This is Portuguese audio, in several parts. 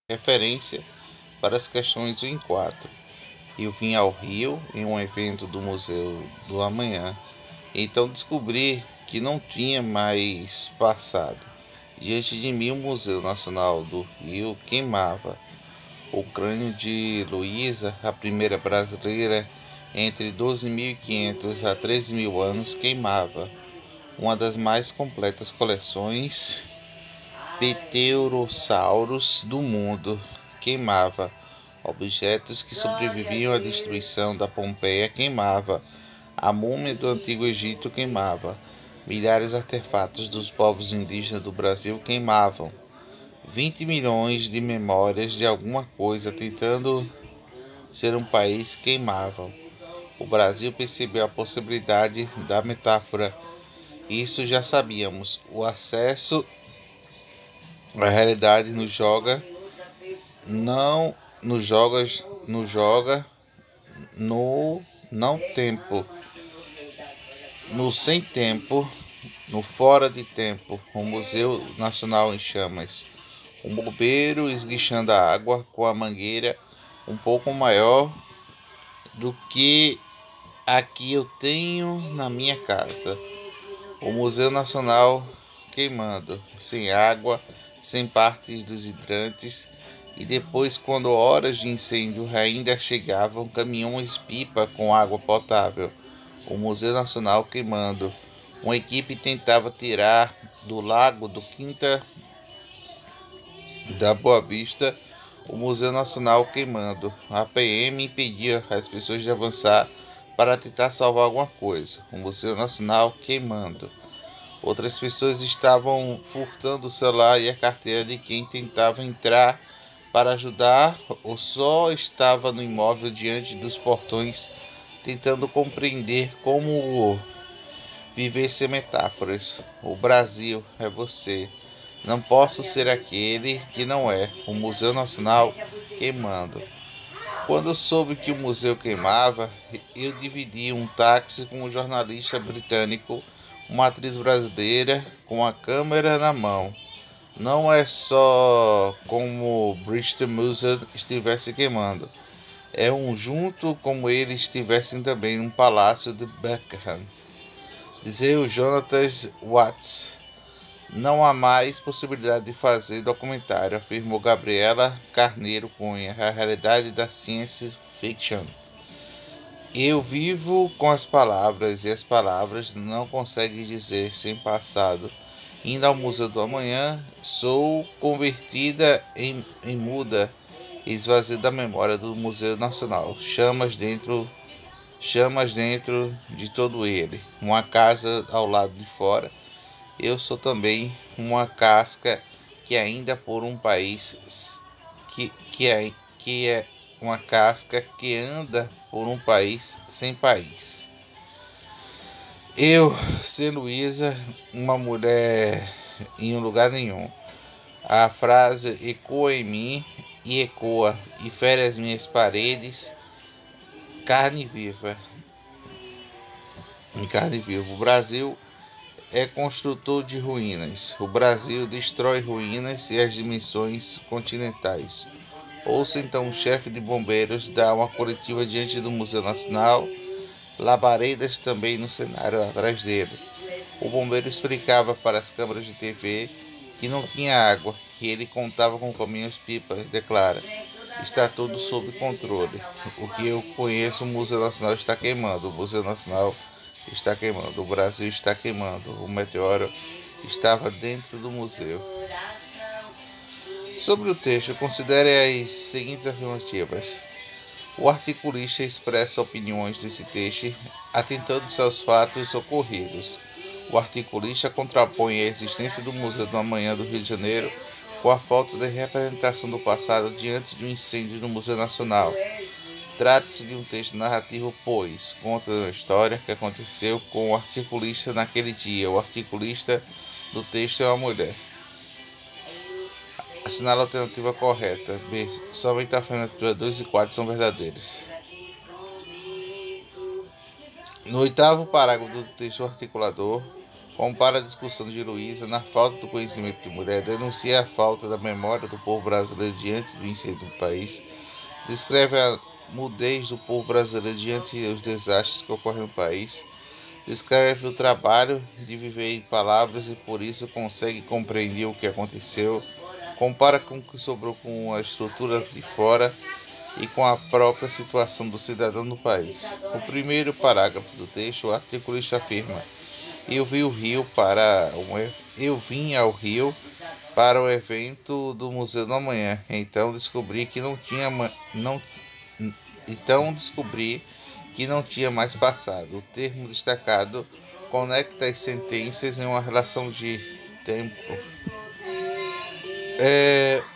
referência para as questões 1 e 4. Eu vim ao Rio em um evento do Museu do Amanhã, então descobri que não tinha mais passado. Diante de mim, o Museu Nacional do Rio queimava o crânio de Luísa, a primeira brasileira, entre 12.500 a 13.000 anos, queimava uma das mais completas coleções pterossauros do mundo. Queimava objetos que sobreviviam à destruição da Pompeia. Queimava a múmia do Antigo Egito. Queimava milhares de artefatos dos povos indígenas do Brasil. Queimavam 20 milhões de memórias de alguma coisa tentando ser um país. Queimavam. O Brasil percebeu a possibilidade da metáfora. Isso já sabíamos. O acesso à realidade nos joga, não nos joga, no não tempo, no sem tempo, no fora de tempo. O Museu Nacional em chamas. Um bombeiro esguichando a água com a mangueira um pouco maior do que a que eu tenho na minha casa. O Museu Nacional queimando, sem água, sem partes dos hidrantes. E depois, quando horas de incêndio ainda chegavam caminhões-pipa com água potável. O Museu Nacional queimando. Uma equipe tentava tirar do lago do Quinta da Boa Vista o Museu Nacional queimando. A PM impedia as pessoas de avançar para tentar salvar alguma coisa. O Museu Nacional queimando. Outras pessoas estavam furtando o celular e a carteira de quem tentava entrar para ajudar, ou só estava no imóvel diante dos portões tentando compreender como viver sem metáforas. O Brasil é você. Não posso ser aquele que não é. O Museu Nacional queimando. Quando soube que o museu queimava, eu dividi um táxi com um jornalista britânico, uma atriz brasileira com a câmera na mão. Não é só como o Bristol Museum estivesse queimando. É um junto como eles estivessem também no palácio de Buckingham. Dizia o Jonathan Watts. Não há mais possibilidade de fazer documentário, afirmou Gabriela Carneiro Cunha, a realidade da science fiction. Eu vivo com as palavras e as palavras não conseguem dizer sem passado. Indo ao Museu do Amanhã, sou convertida em muda, esvazio da memória do Museu Nacional. Chamas dentro de todo ele. Uma casa ao lado de fora. Eu sou também uma casca que ainda por um país que é uma casca que anda por um país sem país. Eu, ser Luísa, uma mulher em um lugar nenhum. A frase ecoa em mim e ecoa e fere as minhas paredes, carne viva. Em carne viva. O Brasil é construtor de ruínas. O Brasil destrói ruínas e as dimensões continentais. Ouça então o chefe de bombeiros dar uma coletiva diante do Museu Nacional, labaredas também no cenário atrás dele. O bombeiro explicava para as câmeras de TV que não tinha água, que ele contava com caminhões-pipas, declara. Está tudo sob controle. O que eu conheço, o Museu Nacional está queimando. O Museu Nacional está queimando. O Brasil está queimando. O meteoro estava dentro do museu. Sobre o texto, considere as seguintes afirmativas. O articulista expressa opiniões desse texto, atentando-se aos fatos ocorridos. O articulista contrapõe a existência do Museu do Amanhã do Rio de Janeiro com a falta de representação do passado diante de um incêndio no Museu Nacional. Trata-se de um texto narrativo, pois conta uma história que aconteceu com o articulista naquele dia. O articulista do texto é uma mulher. Assinala a alternativa correta. B. Somente a alternativa 2 e 4 são verdadeiras. No 8º parágrafo do texto articulador, Compara a discussão de Luísa na falta do conhecimento de mulher, denuncia a falta da memória do povo brasileiro diante do incêndio do país, descreve a mudez do povo brasileiro diante dos desastres que ocorrem no país, descreve o trabalho de viver em palavras e por isso consegue compreender o que aconteceu, compara com o que sobrou com a estrutura de fora e com a própria situação do cidadão no país. No primeiro parágrafo do texto, o articulista afirma: Eu vim ao Rio para o evento do Museu do Amanhã, então descobri que não tinha mais passado. O termo destacado conecta as sentenças em uma relação de tempo.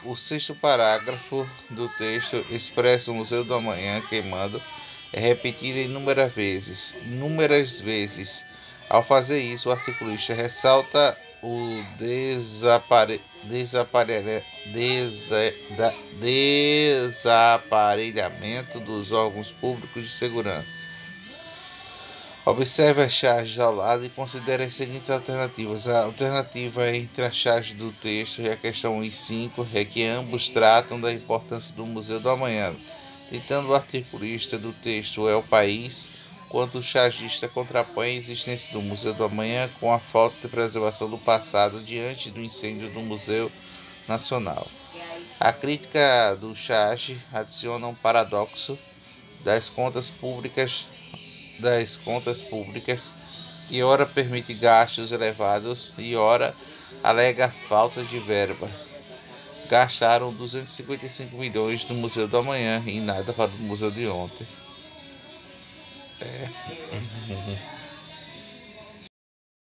O sexto parágrafo do texto expressa o Museu do Amanhã queimando, é repetido inúmeras vezes. Ao fazer isso, o articulista ressalta o desaparelhamento dos órgãos públicos de segurança. Observe as charges ao lado e considere as seguintes alternativas. A alternativa entre a charge do texto e a questão 1 e 5 é que ambos tratam da importância do Museu do Amanhã. Tentando o articulista do texto é o país, enquanto o chargista contrapõe a existência do Museu do Amanhã com a falta de preservação do passado diante do incêndio do Museu Nacional. A crítica do charge adiciona um paradoxo das contas públicas, que ora permite gastos elevados e ora alega falta de verba. Gastaram 255 milhões no Museu do Amanhã e nada para o Museu de ontem.